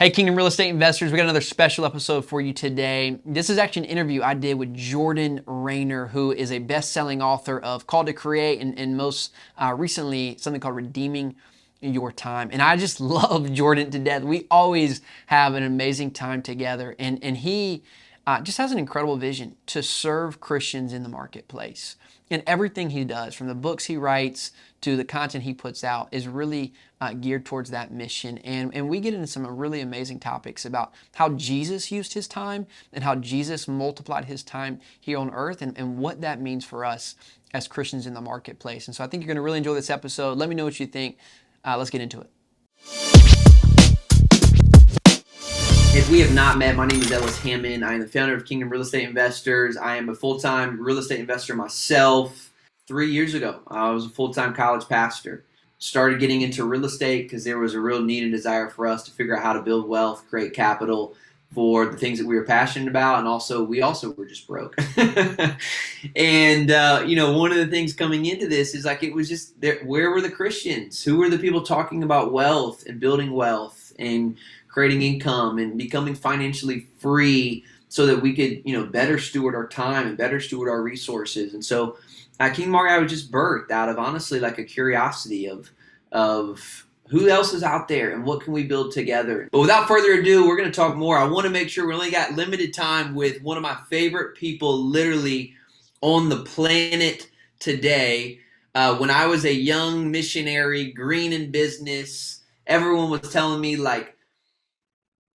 Hey, Kingdom Real Estate Investors, we got another special episode for you today. This is actually an interview I did with Jordan Raynor, who is a best-selling author of Called to Create and most recently something called Redeeming Your Time. And I just love Jordan to death. We always have an amazing time together. And he just has an incredible vision to serve Christians in the marketplace. And everything he does, from the books he writes to the content he puts out, is really geared towards that mission. And we get into some really amazing topics about how Jesus used his time and how Jesus multiplied his time here on earth and what that means for us as Christians in the marketplace. And so I think you're going to really enjoy this episode. Let me know what you think. Let's get into it. If we have not met, my name is Ellis, Hammond. I am the founder of Kingdom Real Estate Investors. I am a full-time real estate investor myself. 3 years ago, I was a full-time college pastor. Started getting into real estate because there was a real need and desire for us to figure out how to build wealth, create capital for the things that we were passionate about, and we also were just broke. And one of the things coming into this is like it was just there. Where were the Christians? Who were the people talking about wealth and building wealth and creating income and becoming financially free so that we could, better steward our time and better steward our resources? And so King I was just birthed out of honestly like a curiosity of who else is out there and what can we build together. But without further ado, we're going to talk more. I want to make sure we only got limited time with one of my favorite people literally on the planet today. When I was a young missionary, green in business, everyone was telling me like,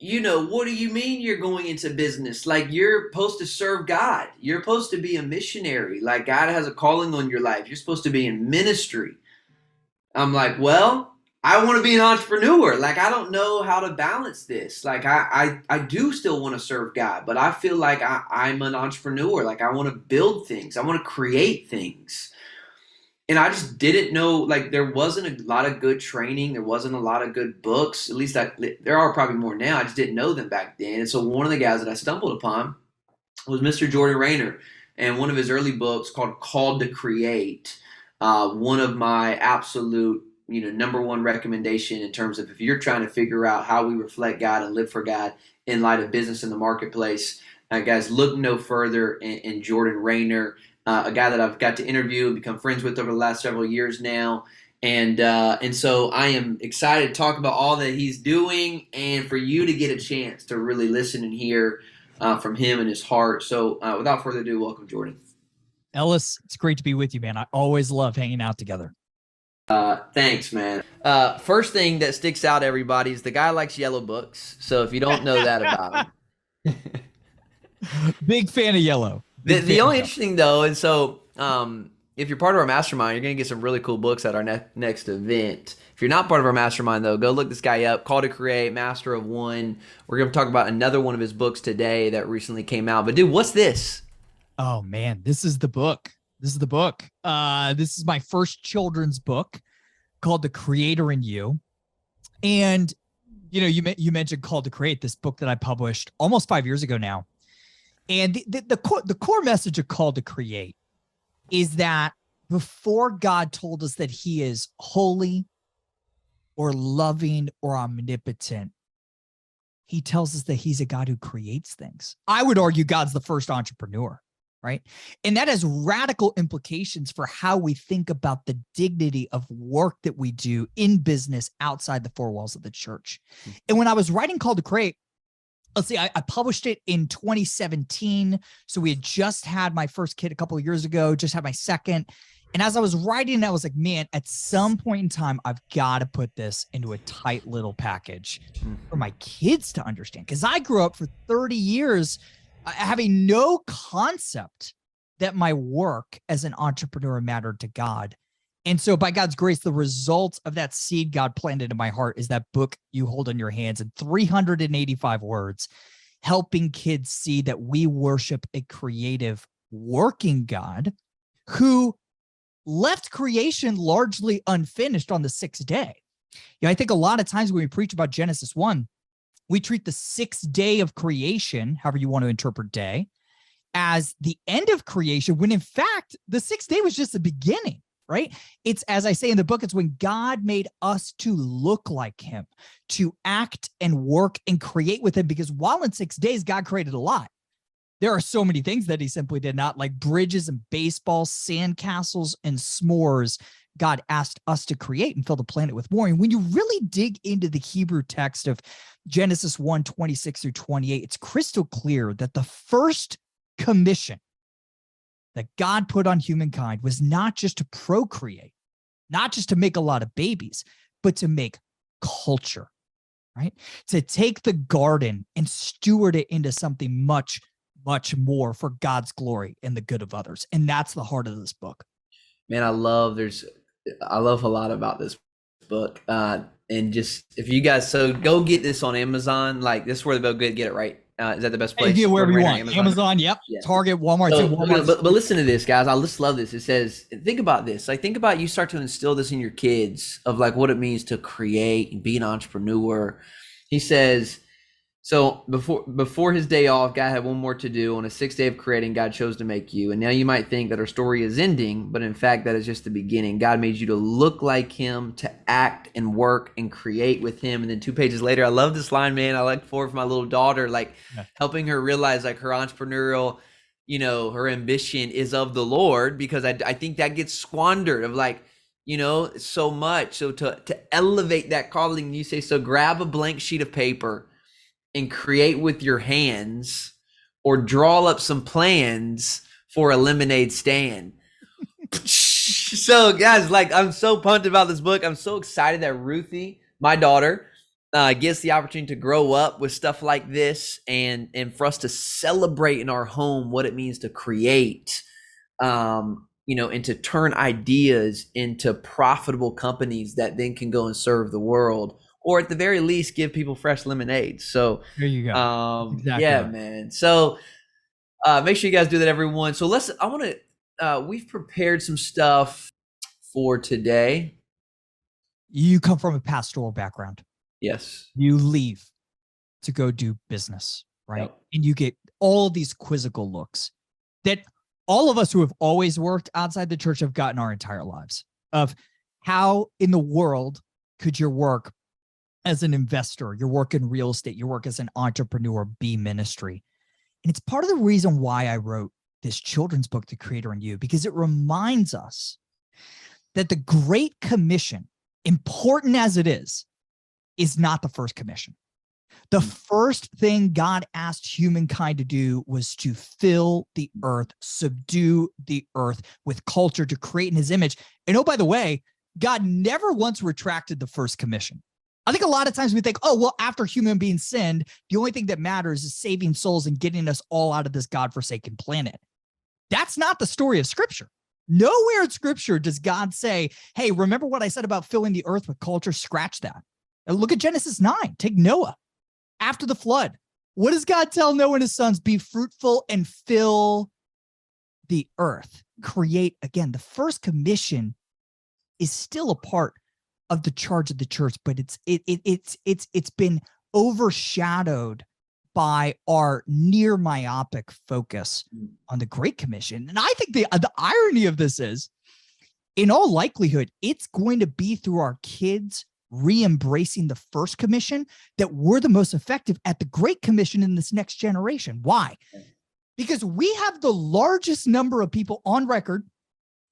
what do you mean you're going into business? Like, you're supposed to serve God. You're supposed to be a missionary. Like, God has a calling on your life. You're supposed to be in ministry. I'm like, well, I want to be an entrepreneur. Like, I don't know how to balance this. Like, I do still want to serve God, but I feel like I'm an entrepreneur. Like, I want to build things. I want to create things. And I just didn't know, like, there wasn't a lot of good training. There wasn't a lot of good books. At least there are probably more now. I just didn't know them back then. And so one of the guys that I stumbled upon was Mr. Jordan Raynor. And one of his early books called Called to Create, one of my absolute, number one recommendation in terms of if you're trying to figure out how we reflect God and live for God in light of business in the marketplace, guys, look no further in Jordan Raynor. A guy that I've got to interview and become friends with over the last several years now. And so I am excited to talk about all that he's doing and for you to get a chance to really listen and hear from him and his heart. So without further ado, welcome, Jordan. Ellis, it's great to be with you, man. I always love hanging out together. Thanks, man. First thing that sticks out to everybody is the guy likes yellow books. So if you don't know that about him. Big fan of yellow. The only interesting though, and so if you're part of our mastermind, you're going to get some really cool books at our next event. If you're not part of our mastermind though, go look this guy up, Call to Create, Master of One. We're going to talk about another one of his books today that recently came out. But dude, what's this? Oh man, this is the book. This is my first children's book called The Creator in You. And you mentioned Called to Create, this book that I published almost 5 years ago now. And the core message of Called to Create is that before God told us that he is holy or loving or omnipotent, he tells us that he's a God who creates things. I would argue God's the first entrepreneur, right? And that has radical implications for how we think about the dignity of work that we do in business outside the four walls of the church. And when I was writing Called to Create, let's see, I published it in 2017. So we had just had my first kid a couple of years ago, just had my second. And as I was writing, I was like, man, at some point in time, I've got to put this into a tight little package for my kids to understand. Because I grew up for 30 years having no concept that my work as an entrepreneur mattered to God. And so by God's grace, the result of that seed God planted in my heart is that book you hold in your hands in 385 words, helping kids see that we worship a creative, working God who left creation largely unfinished on the sixth day. I think a lot of times when we preach about Genesis 1, we treat the sixth day of creation, however you want to interpret day, as the end of creation, when in fact, the sixth day was just the beginning. right? It's, as I say in the book, it's when God made us to look like him, to act and work and create with him, because while in 6 days, God created a lot. There are so many things that he simply did not, like bridges and baseballs, sandcastles and s'mores. God asked us to create and fill the planet with more. And when you really dig into the Hebrew text of Genesis 1:26 through 28, it's crystal clear that the first commission that God put on humankind was not just to procreate, not just to make a lot of babies, but to make culture, right? To take the garden and steward it into something much, much more for God's glory and the good of others. And that's the heart of this book. Man, I love a lot about this book. And just, if you guys, so go get this on Amazon. Like, this is where they'll get it, right? Is that the best place? Wherever you want. Amazon, yep. Yeah. Target, Walmart. So, Walmart. but listen to this, guys. I just love this. It says, think about this. Like, think about, you start to instill this in your kids of like what it means to create and be an entrepreneur. He says, so before his day off, God had one more to do. On the sixth day of creating, God chose to make you. And now you might think that our story is ending, but in fact, that is just the beginning. God made you to look like him, to act and work and create with him. And then 2 pages later, I love this line, man. I like for my little daughter, like helping her realize like her entrepreneurial, her ambition is of the Lord, because I think that gets squandered of like, so much. So to elevate that calling, you say, so grab a blank sheet of paper and create with your hands, or draw up some plans for a lemonade stand. So guys, like, I'm so pumped about this book. I'm so excited that Ruthie, my daughter, gets the opportunity to grow up with stuff like this, and for us to celebrate in our home what it means to create, and to turn ideas into profitable companies that then can go and serve the world, or at the very least give people fresh lemonade. So there you go. Exactly right. Man. So make sure you guys do that, everyone. So we've prepared some stuff for today. You come from a pastoral background. Yes. You leave to go do business, right? Yep. And you get all these quizzical looks that all of us who have always worked outside the church have gotten our entire lives, of how in the world could your work as an investor, your work in real estate, your work as an entrepreneur be ministry. And it's part of the reason why I wrote this children's book, The Creator in You, because it reminds us that the Great Commission, important as it is not the first commission. The first thing God asked humankind to do was to fill the earth, subdue the earth with culture, to create in his image. And oh, by the way, God never once retracted the first commission. I think a lot of times we think, oh, well, after human beings sinned, the only thing that matters is saving souls and getting us all out of this godforsaken planet. That's not the story of Scripture. Nowhere in Scripture does God say, hey, remember what I said about filling the earth with culture? Scratch that. And look at Genesis 9. Take Noah. After the flood, what does God tell Noah and his sons? Be fruitful and fill the earth. Create. Again, the first commission is still a part of the charge of the church, but it's been overshadowed by our near myopic focus on the Great Commission. And I think the irony of this is, in all likelihood, it's going to be through our kids re-embracing the first commission that we're the most effective at the Great Commission in this next generation. Why? Because we have the largest number of people on record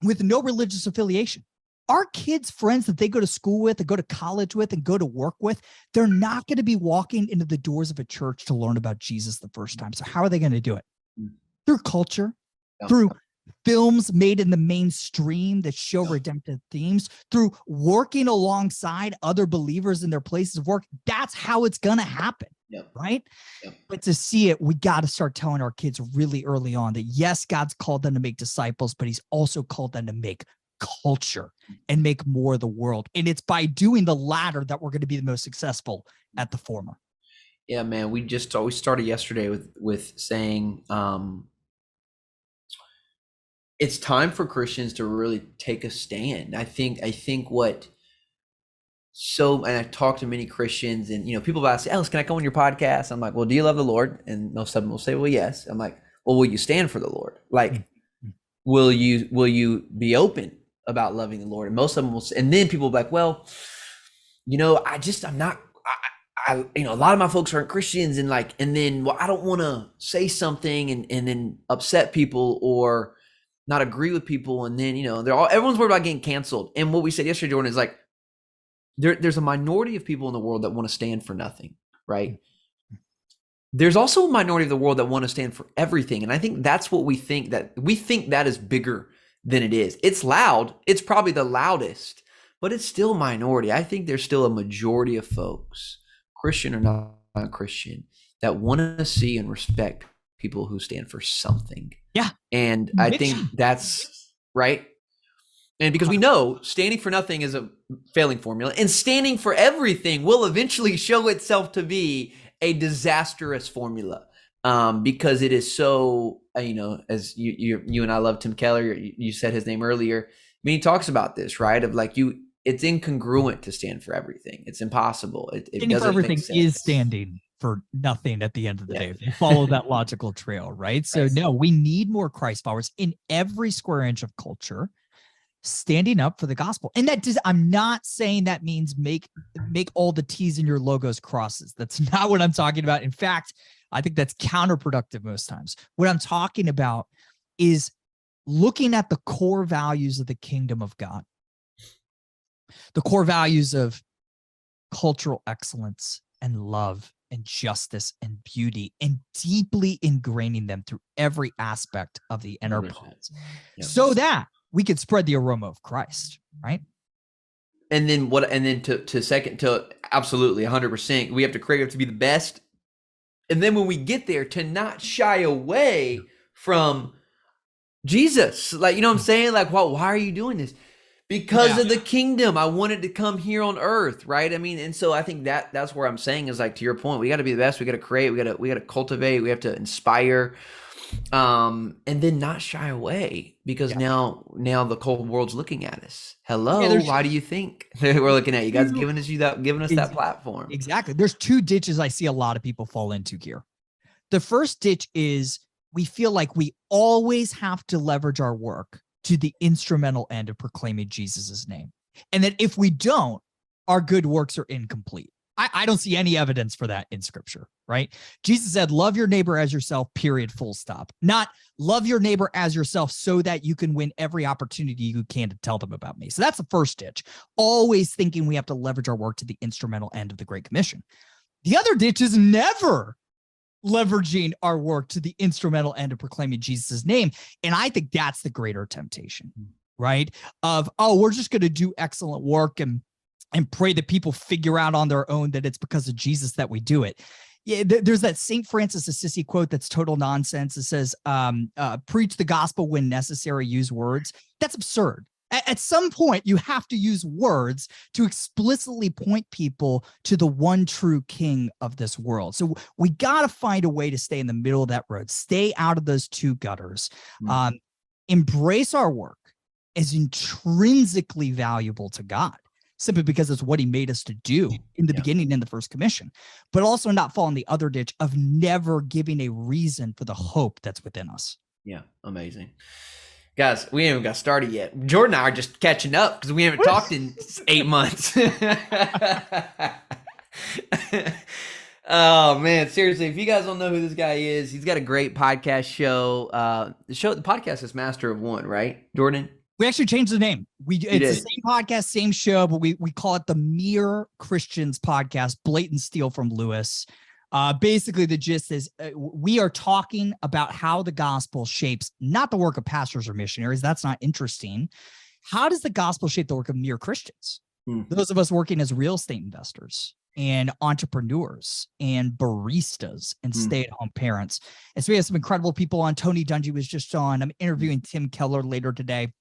with no religious affiliation. Our kids' friends that they go to school with, and go to college with, and go to work with, they're not going to be walking into the doors of a church to learn about Jesus the first time. So how are they going to do it? Through culture, through films made in the mainstream that show redemptive themes, through working alongside other believers in their places of work. That's how it's going to happen, right? But to see it, we got to start telling our kids really early on that, yes, God's called them to make disciples, but he's also called them to make culture and make more of the world. And it's by doing the latter that we're going to be the most successful at the former. Yeah, man. We started yesterday with saying it's time for Christians to really take a stand. I think and I talk to many Christians, and people ask, Ellis, can I come on your podcast? I'm like, well, do you love the Lord? And most of them will say, well, yes. I'm like, well, will you stand for the Lord? Like, will you be open about loving the Lord. And most of them will, and then people will be like, well, I'm not, a lot of my folks aren't Christians, and then, well, I don't want to say something and then upset people or not agree with people. And then, everyone's worried about getting canceled. And what we said yesterday, Jordan, is like, there's a minority of people in the world that want to stand for nothing, right? There's also a minority of the world that want to stand for everything. And I think that's what we think that is bigger than it is. It's loud. It's probably the loudest, but it's still a minority. I think there's still a majority of folks, Christian or not Christian, that want to see and respect people who stand for something. Yeah. And I think that's right. And because we know standing for nothing is a failing formula, and standing for everything will eventually show itself to be a disastrous formula, because it is so, as you and I love Tim Keller, you said his name earlier. I mean, he talks about this, right? Of like it's incongruent to stand for everything. It's impossible. It standing for everything is standing for nothing at the end of the day. If you follow that logical trail, right? So no, we need more Christ followers in every square inch of culture, standing up for the gospel. And I'm not saying that means make all the T's in your logos crosses. That's not what I'm talking about. In fact, I think that's counterproductive most times. What I'm talking about is looking at the core values of the kingdom of God, the core values of cultural excellence and love and justice and beauty, and deeply ingraining them through every aspect of the enterprise, so that we could spread the aroma of Christ, right? And then to absolutely 100%, we have to be the best. And then when we get there, to not shy away from Jesus. Like, you know what I'm saying? Like, why are you doing this? Because of the kingdom. I wanted to come here on earth, right? I mean, and so I think that's where I'm saying is, like, to your point, we got to be the best. We got to create. We got to cultivate. We have to inspire, and then not shy away, because now the cold world's looking at us. Hello, why do you think we're looking at you guys? Giving us that platform. Exactly. There's two ditches I see a lot of people fall into here. The first ditch is we feel like we always have to leverage our work to the instrumental end of proclaiming Jesus's name. And that if we don't, our good works are incomplete. I don't see any evidence for that in scripture, right? Jesus said, love your neighbor as yourself, period, full stop. Not love your neighbor as yourself so that you can win every opportunity you can to tell them about me. So that's the first ditch. Always thinking we have to leverage our work to the instrumental end of the Great Commission. The other ditch is never leveraging our work to the instrumental end of proclaiming Jesus' name. And I think that's the greater temptation, right? Of, we're just going to do excellent work and pray that people figure out on their own that it's because of Jesus that we do it. Yeah, there's that St. Francis Assisi quote that's total nonsense. It says, preach the gospel when necessary, use words. That's absurd. At some point, you have to use words to explicitly point people to the one true king of this world. So we got to find a way to stay in the middle of that road, stay out of those two gutters, embrace our work as intrinsically valuable to God, simply because it's what he made us to do in the beginning in the first commission, but also not fall in the other ditch of never giving a reason for the hope that's within us. Yeah, amazing. Guys, we haven't got started yet. Jordan and I are just catching up because we haven't talked in 8 months. Oh, man, seriously, if you guys don't know who this guy is, he's got a great podcast show. The podcast is Master of One, right, Jordan? We actually changed the name. It's the same podcast, same show, but we call it the Mere Christians Podcast, blatant steal from Lewis. Basically, the gist is we are talking about how the gospel shapes not the work of pastors or missionaries. That's not interesting. How does the gospel shape the work of mere Christians? Those of us working as real estate investors and entrepreneurs and baristas and stay-at-home parents. And so we have some incredible people on. Tony Dungy was just on. I'm interviewing Tim Keller later today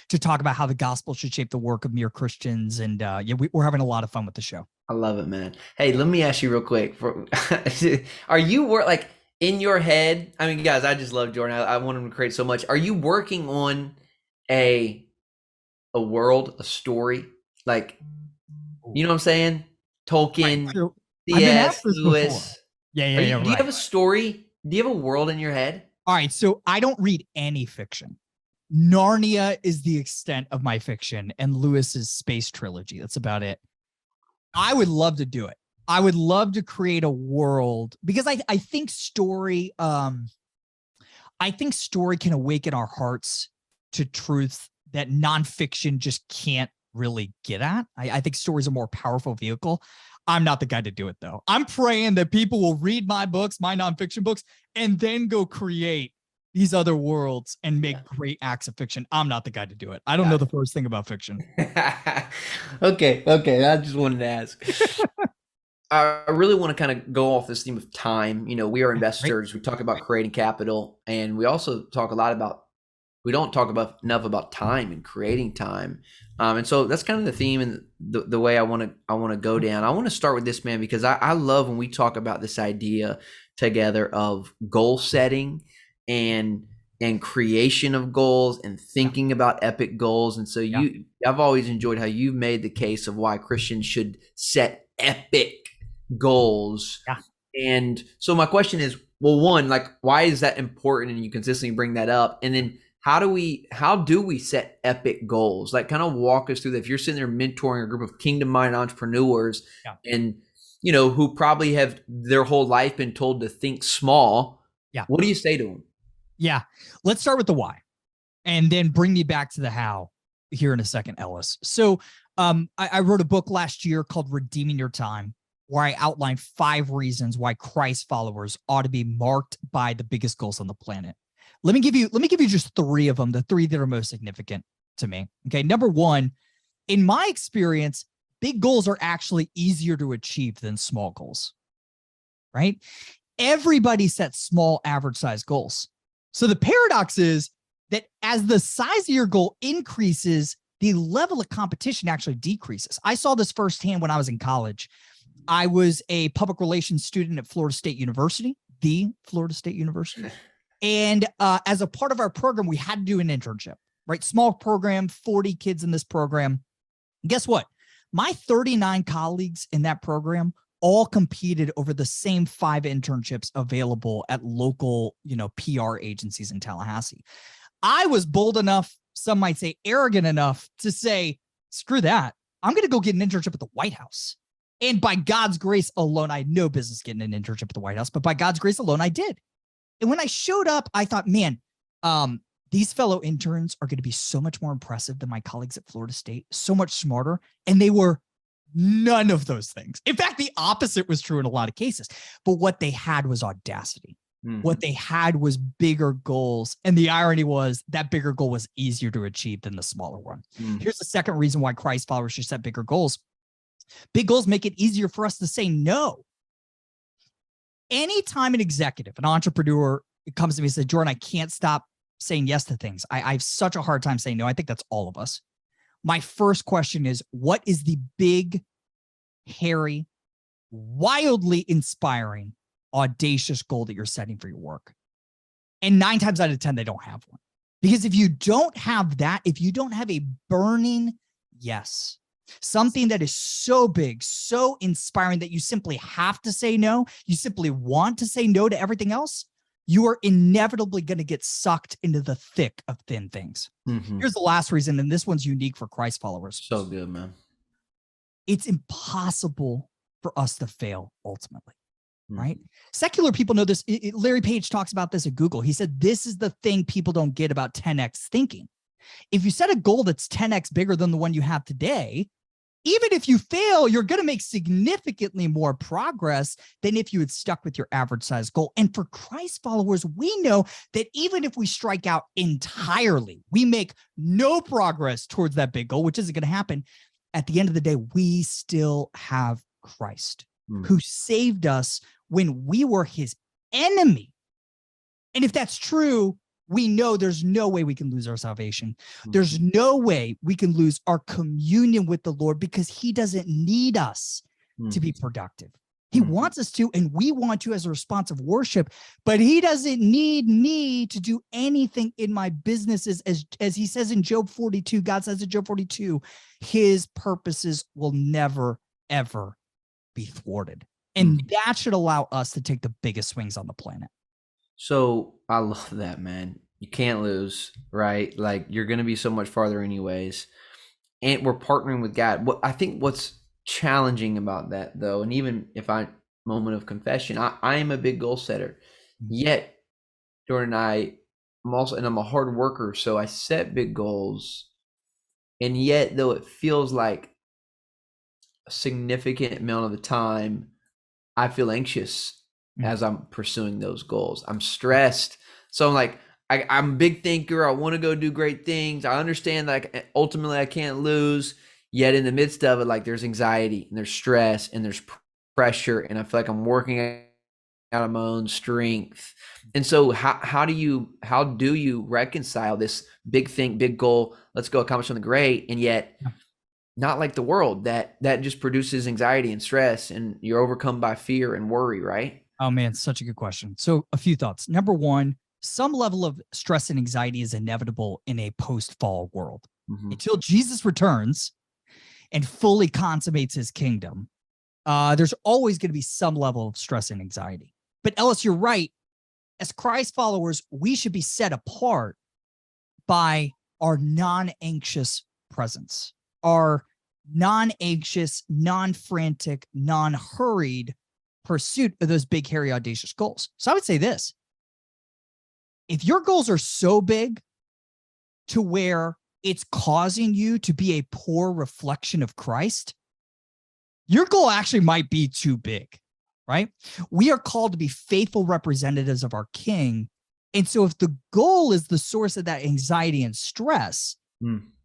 to talk about how the gospel should shape the work of mere Christians. And we're having a lot of fun with the show. I love it, man. Hey, let me ask you real quick. Are you in your head? I mean, guys, I just love Jordan. I want him to create so much. Are you working on a world, a story? Like, you know what I'm saying? Tolkien, C.S. Lewis. Yeah. Do you have a story? Do you have a world in your head? All right. So I don't read any fiction. Narnia is the extent of my fiction, and Lewis's space trilogy. That's about it. I would love to do it. I would love to create a world because I think story can awaken our hearts to truths that nonfiction just can't really get at. I think stories are a more powerful vehicle. I'm not the guy to do it though. I'm praying that people will read my books, my nonfiction books, and then go create these other worlds and make great acts of fiction. I'm not the guy to do it. I don't know the first thing about fiction. Okay. I just wanted to ask. I really want to kind of go off this theme of time. You know, we are investors. We talk about creating capital, and we also talk a lot about, we don't talk about enough about time and creating time. And so that's kind of the theme and the way I want to go down. I want to start with this, man, because I love when we talk about this idea together of goal setting and creation of goals and thinking about epic goals. And so I've always enjoyed how you've made the case of why Christians should set epic goals. And so my question is, well, one, like, why is that important? And you consistently bring that up. And then how do we set epic goals? Like, kind of walk us through that. If you're sitting there mentoring a group of kingdom-minded entrepreneurs and, you know, who probably have their whole life been told to think small, what do you say to them? Yeah. Let's start with the why and then bring me back to the how here in a second, Ellis. So I wrote a book last year called Redeeming Your Time, where I outlined 5 reasons why Christ followers ought to be marked by the biggest goals on the planet. Let me give you just 3 of them, the 3 that are most significant to me. Okay. Number 1, in my experience, big goals are actually easier to achieve than small goals, right? Everybody sets small, average size goals. So the paradox is that as the size of your goal increases, the level of competition actually decreases. I saw this firsthand when I was in college. I was a public relations student at Florida State University, the Florida State University. And as a part of our program, we had to do an internship, right? Small program, 40 kids in this program. And guess what? My 39 colleagues in that program all competed over the same 5 internships available at local, PR agencies in Tallahassee. I was bold enough, some might say arrogant enough, to say, screw that. I'm going to go get an internship at the White House. And by God's grace alone, I had no business getting an internship at the White House, but by God's grace alone, I did. And when I showed up, I thought, man, these fellow interns are going to be so much more impressive than my colleagues at Florida State, so much smarter. And they were none of those things. In fact, the opposite was true in a lot of cases. But what they had was audacity. Mm-hmm. What they had was bigger goals. And the irony was that bigger goal was easier to achieve than the smaller one. Mm-hmm. Here's the second reason why Christ followers should set bigger goals. Big goals make it easier for us to say no. Anytime an executive, an entrepreneur comes to me and says, Jordan, I can't stop saying yes to things. I have such a hard time saying no. I think that's all of us. My first question is, what is the big, hairy, wildly inspiring, audacious goal that you're setting for your work? And 9 times out of 10, they don't have one. Because if you don't have that, if you don't have a burning yes, something that is so big, so inspiring that you simply have to say no, you simply want to say no to everything else, you are inevitably going to get sucked into the thick of thin things. Mm-hmm. Here's the last reason, and this one's unique for Christ followers. So good, man. It's impossible for us to fail ultimately, right? Secular people know this. Larry Page talks about this at Google. He said, this is the thing people don't get about 10x thinking. If you set a goal that's 10x bigger than the one you have today, even if you fail, you're going to make significantly more progress than if you had stuck with your average size goal. And for Christ followers, we know that even if we strike out entirely, we make no progress towards that big goal, which isn't going to happen. At the end of the day, we still have Christ who saved us when we were his enemy. And if that's true, we know there's no way we can lose our salvation. There's no way we can lose our communion with the Lord because he doesn't need us to be productive. He wants us to, and we want to as a response of worship, but he doesn't need me to do anything in my businesses. As he says in Job 42, God says in Job 42, his purposes will never, ever be thwarted. And that should allow us to take the biggest swings on the planet. So I love that, man. You can't lose, right? Like you're going to be so much farther anyways. And we're partnering with God. What I think what's challenging about that though, and even if moment of confession, I am a big goal setter. Yet Jordan and I'm a hard worker, so I set big goals. And yet though it feels like a significant amount of the time, I feel anxious as I'm pursuing those goals. I'm stressed. So I'm like, I'm a big thinker. I want to go do great things. I understand that ultimately I can't lose. Yet in the midst of it, like there's anxiety and there's stress and there's pressure. And I feel like I'm working out of my own strength. And so how do you reconcile this big goal? Let's go accomplish something great. And yet not like the world that just produces anxiety and stress, and you're overcome by fear and worry, right? Oh man, such a good question. So a few thoughts. Number one, some level of stress and anxiety is inevitable in a post-fall world. Until Jesus returns and fully consummates his kingdom, there's always going to be some level of stress and anxiety. But Ellis, you're right. As Christ followers, we should be set apart by our non-anxious presence, our non-anxious, non-frantic, non-hurried pursuit of those big, hairy, audacious goals. So I would say this: if your goals are so big to where it's causing you to be a poor reflection of Christ, your goal actually might be too big, right? We are called to be faithful representatives of our King. And so if the goal is the source of that anxiety and stress,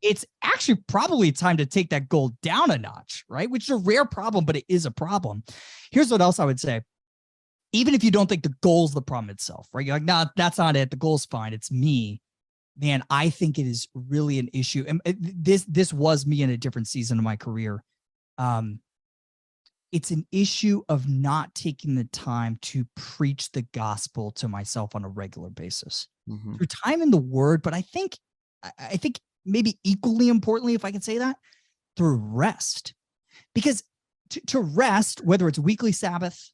it's actually probably time to take that goal down a notch, right? Which is a rare problem, but it is a problem. Here's what else I would say. Even if you don't think the goal's the problem itself, right? You're like, no, that's not it. The goal's fine. It's me. Man, I think it is really an issue. And this was me in a different season of my career. It's an issue of not taking the time to preach the gospel to myself on a regular basis through time in the Word. But I think maybe equally importantly, if I can say that, through rest. Because to rest, whether it's weekly Sabbath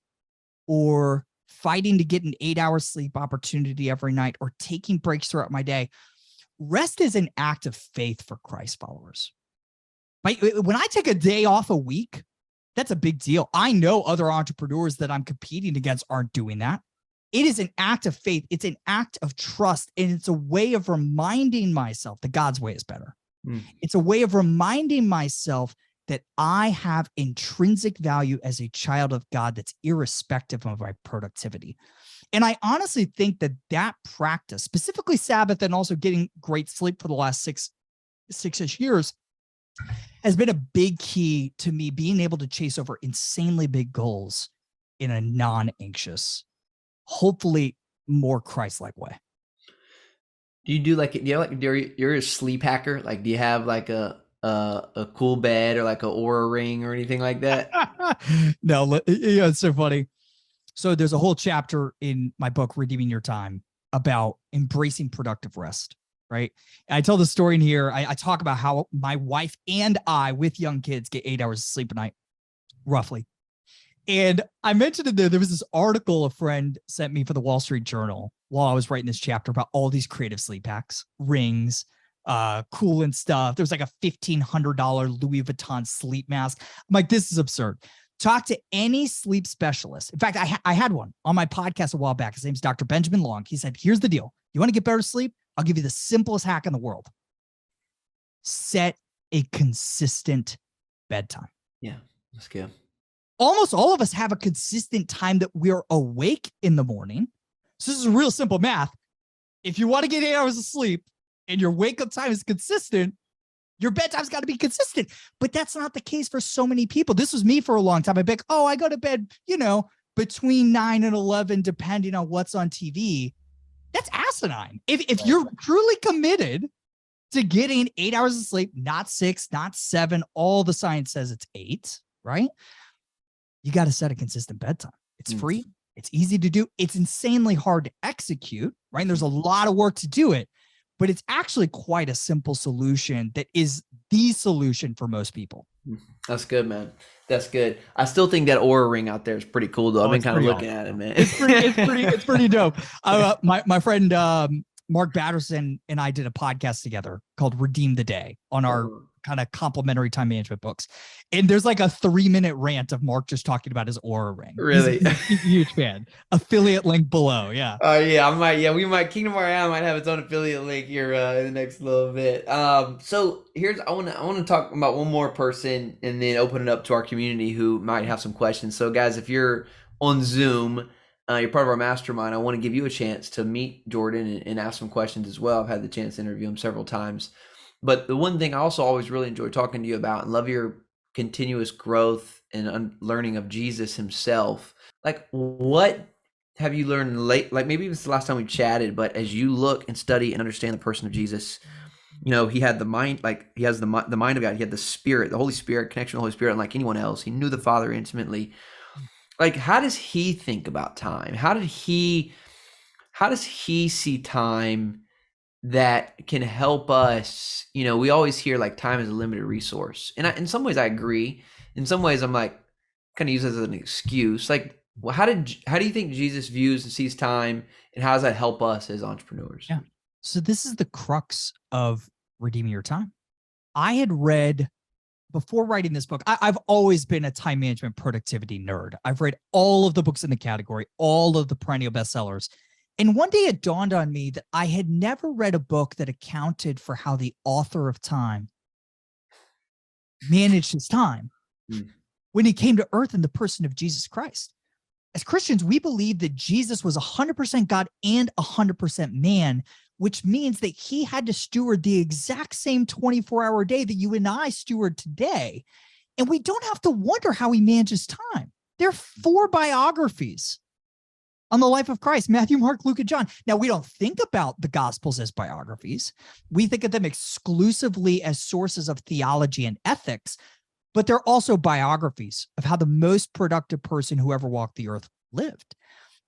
or fighting to get an 8-hour sleep opportunity every night or taking breaks throughout my day, rest is an act of faith for Christ followers. When I take a day off a week, that's a big deal. I know other entrepreneurs that I'm competing against aren't doing that. It is an act of faith. It's an act of trust. And it's a way of reminding myself that God's way is better. It's a way of reminding myself that I have intrinsic value as a child of God that's irrespective of my productivity. And I honestly think that practice, specifically Sabbath and also getting great sleep for the last six-ish years, has been a big key to me being able to chase over insanely big goals in a non-anxious, hopefully more Christ-like way. You're a sleep hacker? Like, do you have like a cool bed or like a Oura ring or anything like that? No, it's so funny. So there's a whole chapter in my book, Redeeming Your Time, about embracing productive rest, right? And I tell the story in here. I talk about how my wife and I, with young kids, get 8 hours of sleep a night, roughly. And I mentioned it there was this article a friend sent me for the Wall Street Journal while I was writing this chapter about all these creative sleep hacks, rings, coolant stuff. There was like a $1,500 Louis Vuitton sleep mask. I'm like, this is absurd. Talk to any sleep specialist. In fact, I had one on my podcast a while back. His name's Dr. Benjamin Long. He said, here's the deal. You want to get better sleep? I'll give you the simplest hack in the world. Set a consistent bedtime. Yeah, that's good. Almost all of us have a consistent time that we're awake in the morning. So this is real simple math. If you want to get 8 hours of sleep and your wake up time is consistent, your bedtime's got to be consistent. But that's not the case for so many people. This was me for a long time. I'd be like, I go to bed, between 9 and 11, depending on what's on TV. That's asinine. If you're truly committed to getting 8 hours of sleep, not 6, not 7, all the science says it's 8, right? You got to set a consistent bedtime. It's free. It's easy to do. It's insanely hard to execute, right? And there's a lot of work to do it, but it's actually quite a simple solution that is the solution for most people. That's good, man. That's good. I still think that Oura ring out there is pretty cool, though. I've been kind of looking at it, man. It's pretty dope. My friend Mark Batterson and I did a podcast together called Redeem the Day on our kind of complimentary time management books. And there's like a 3-minute rant of Mark just talking about his Aura ring. Really? He's a huge fan. Affiliate link below. Yeah. We might, Kingdom Royale might have its own affiliate link here in the next little bit. So I want to talk about one more person and then open it up to our community who might have some questions. So guys, if you're on Zoom, you're part of our mastermind, I want to give you a chance to meet Jordan and ask some questions as well. I've had the chance to interview him several times. But the one thing I also always really enjoy talking to you about and love your continuous growth and learning of Jesus himself. Like, what have you learned late? Like, maybe it was the last time we chatted, but as you look and study and understand the person of Jesus, he had the mind, like he has the mind of God. He had the Spirit, the Holy Spirit, connection with the Holy Spirit, unlike anyone else. He knew the Father intimately. Like, how does he think about time? How does he see time that can help us? We always hear like time is a limited resource. And in some ways I agree. In some ways I'm like, kind of use it as an excuse. Like, well, how do you think Jesus views and sees time, and how does that help us as entrepreneurs? Yeah. So this is the crux of Redeeming Your Time. I had read, before writing this book, I've always been a time management productivity nerd. I've read all of the books in the category, all of the perennial bestsellers. And one day it dawned on me that I had never read a book that accounted for how the author of time managed his time when he came to earth in the person of Jesus Christ. As Christians, we believe that Jesus was 100% God and 100% man, which means that he had to steward the exact same 24-hour day that you and I steward today. And we don't have to wonder how he manages time. There are 4 biographies on the life of Christ: Matthew, Mark, Luke, and John. Now, we don't think about the Gospels as biographies. We think of them exclusively as sources of theology and ethics, but they're also biographies of how the most productive person who ever walked the earth lived.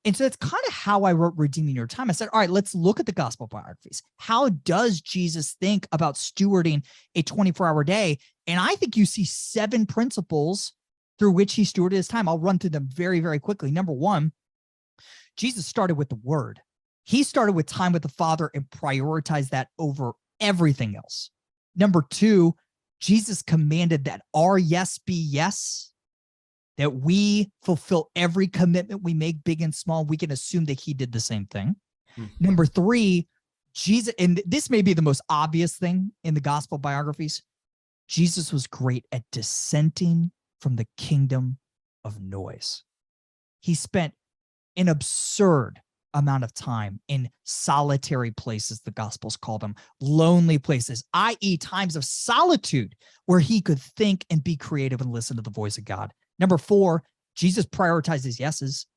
And so that's kind of how I wrote Redeeming Your Time. I said, all right, let's look at the gospel biographies. How does Jesus think about stewarding a 24-hour day? And I think you see 7 principles through which he stewarded his time. I'll run through them very, very quickly. Number 1, Jesus started with the Word. He started with time with the Father and prioritized that over everything else. Number 2, Jesus commanded that our yes be yes, that we fulfill every commitment we make, big and small. We can assume that he did the same thing. Number 3, Jesus, and this may be the most obvious thing in the gospel biographies, Jesus was great at dissenting from the kingdom of noise. He spent an absurd amount of time in solitary places, the Gospels call them, lonely places, i.e. times of solitude where he could think and be creative and listen to the voice of God. Number 4, Jesus prioritized his yeses.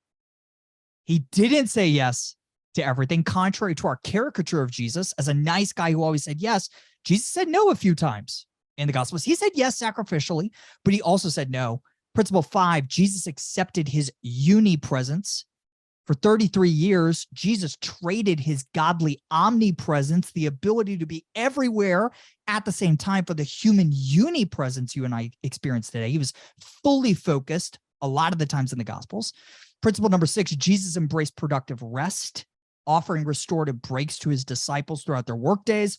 He didn't say yes to everything, contrary to our caricature of Jesus as a nice guy who always said yes. Jesus said no a few times in the Gospels. He said yes sacrificially, but he also said no. Principle 5, Jesus accepted his unipresence. For 33 years, Jesus traded his godly omnipresence, the ability to be everywhere at the same time, for the human unipresence you and I experience today. He was fully focused a lot of the times in the Gospels. Principle number 6, Jesus embraced productive rest, offering restorative breaks to his disciples throughout their workdays.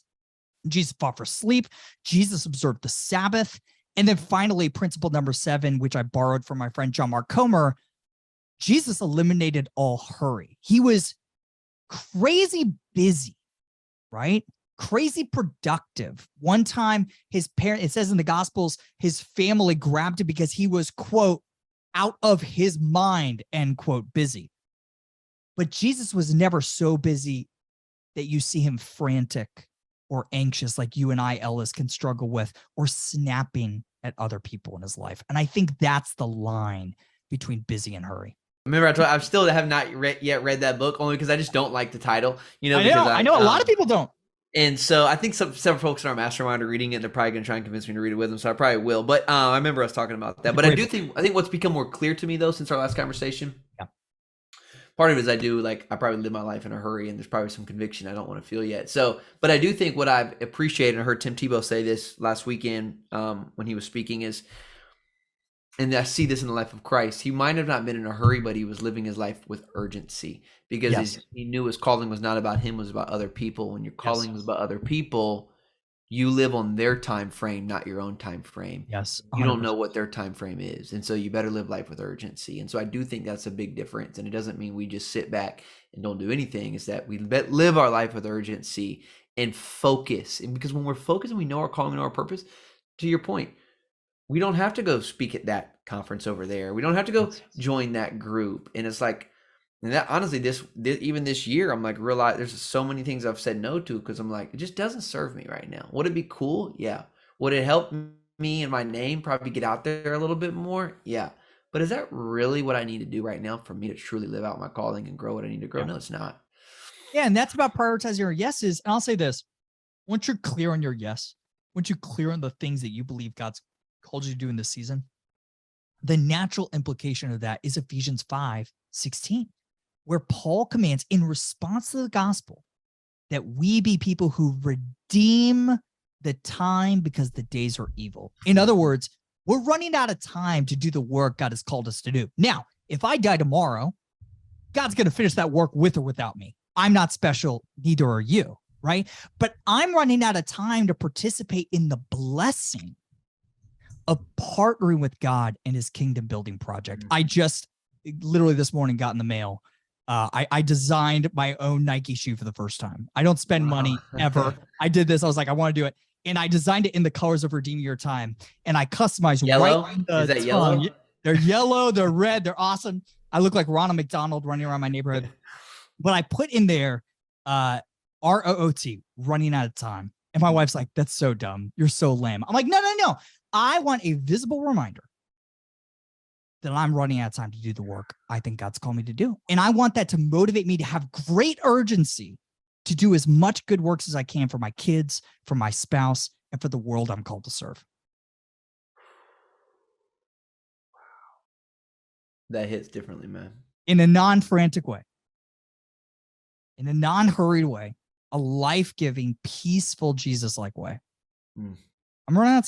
Jesus fought for sleep. Jesus observed the Sabbath. And then finally, principle number 7, which I borrowed from my friend John Mark Comer, Jesus eliminated all hurry. He was crazy busy, right? Crazy productive. One time, his parent, it says in the Gospels, his family grabbed him because he was, quote, out of his mind, end quote, busy. But Jesus was never so busy that you see him frantic or anxious like you and I, Ellis, can struggle with, or snapping at other people in his life. And I think that's the line between busy and hurry. Remember, I told you, I still have not yet read that book, only because I just don't like the title. I know a lot of people don't. And so I think several folks in our mastermind are reading it. They're probably going to try and convince me to read it with them, so I probably will. But I remember us talking about that. But I think what's become more clear to me, though, since our last conversation, part of it is I probably live my life in a hurry, and there's probably some conviction I don't want to feel yet. So, but I do think what I've appreciated, and I heard Tim Tebow say this last weekend when he was speaking, is and I see this in the life of Christ. He might have not been in a hurry, but he was living his life with urgency because Yes. he knew his calling was not about him, it was about other people. When your Yes. calling is about other people, you live on their time frame, not your own time frame. Yes. You don't 100%. know what their time frame is, and so you better live life with urgency. And so I do think that's a big difference. And it doesn't mean we just sit back and don't do anything. It's that we live our life with urgency and focus. And because when we're focused and we know our calling and our purpose, to your point, we don't have to go speak at that conference over there. We don't have to go Yes. join that group. And it's like, and that honestly, this even this year, I'm like, realize there's so many things I've said no to because I'm like, it just doesn't serve me right now. Would it be cool? Yeah. Would it help me and my name probably get out there a little bit more? Yeah. But is that really what I need to do right now for me to truly live out my calling and grow what I need to grow? Yeah. No, it's not. Yeah. And that's about prioritizing your yeses. And I'll say this, once you're clear on your yes, once you're clear on the things that you believe God's called you to do in this season, the natural implication of that is Ephesians 5:16, where Paul commands in response to the gospel that we be people who redeem the time because the days are evil. In other words, we're running out of time to do the work God has called us to do. Now, if I die tomorrow, God's going to finish that work with or without me. I'm not special, neither are you, right? But I'm running out of time to participate in the blessing of partnering with God in his kingdom building project. I just literally this morning got in the mail. I designed my own Nike shoe for the first time. I don't spend money ever. I did this. I was like, I want to do it. And I designed it in the colors of Redeem Your Time. And I customized Yellow? right the Is that tongue. yellow? They're yellow, they're red, they're awesome. I look like Ronald McDonald running around my neighborhood. But I put in there ROOT, running out of time. And my wife's like, that's so dumb. You're so lame. I'm like, no. I want a visible reminder that I'm running out of time to do the work I think God's called me to do. And I want that to motivate me to have great urgency to do as much good works as I can for my kids, for my spouse, and for the world I'm called to serve. That hits differently, man. In a non-frantic way, in a non-hurried way, a life-giving, peaceful, Jesus-like way. I'm running out of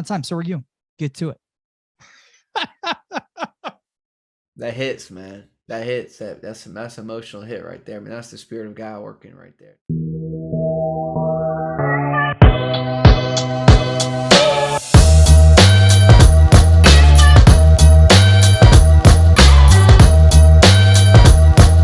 time. So are you. Get to it. That hits, man. That hits. That's emotional hit right there. I mean, that's the Spirit of God working right there.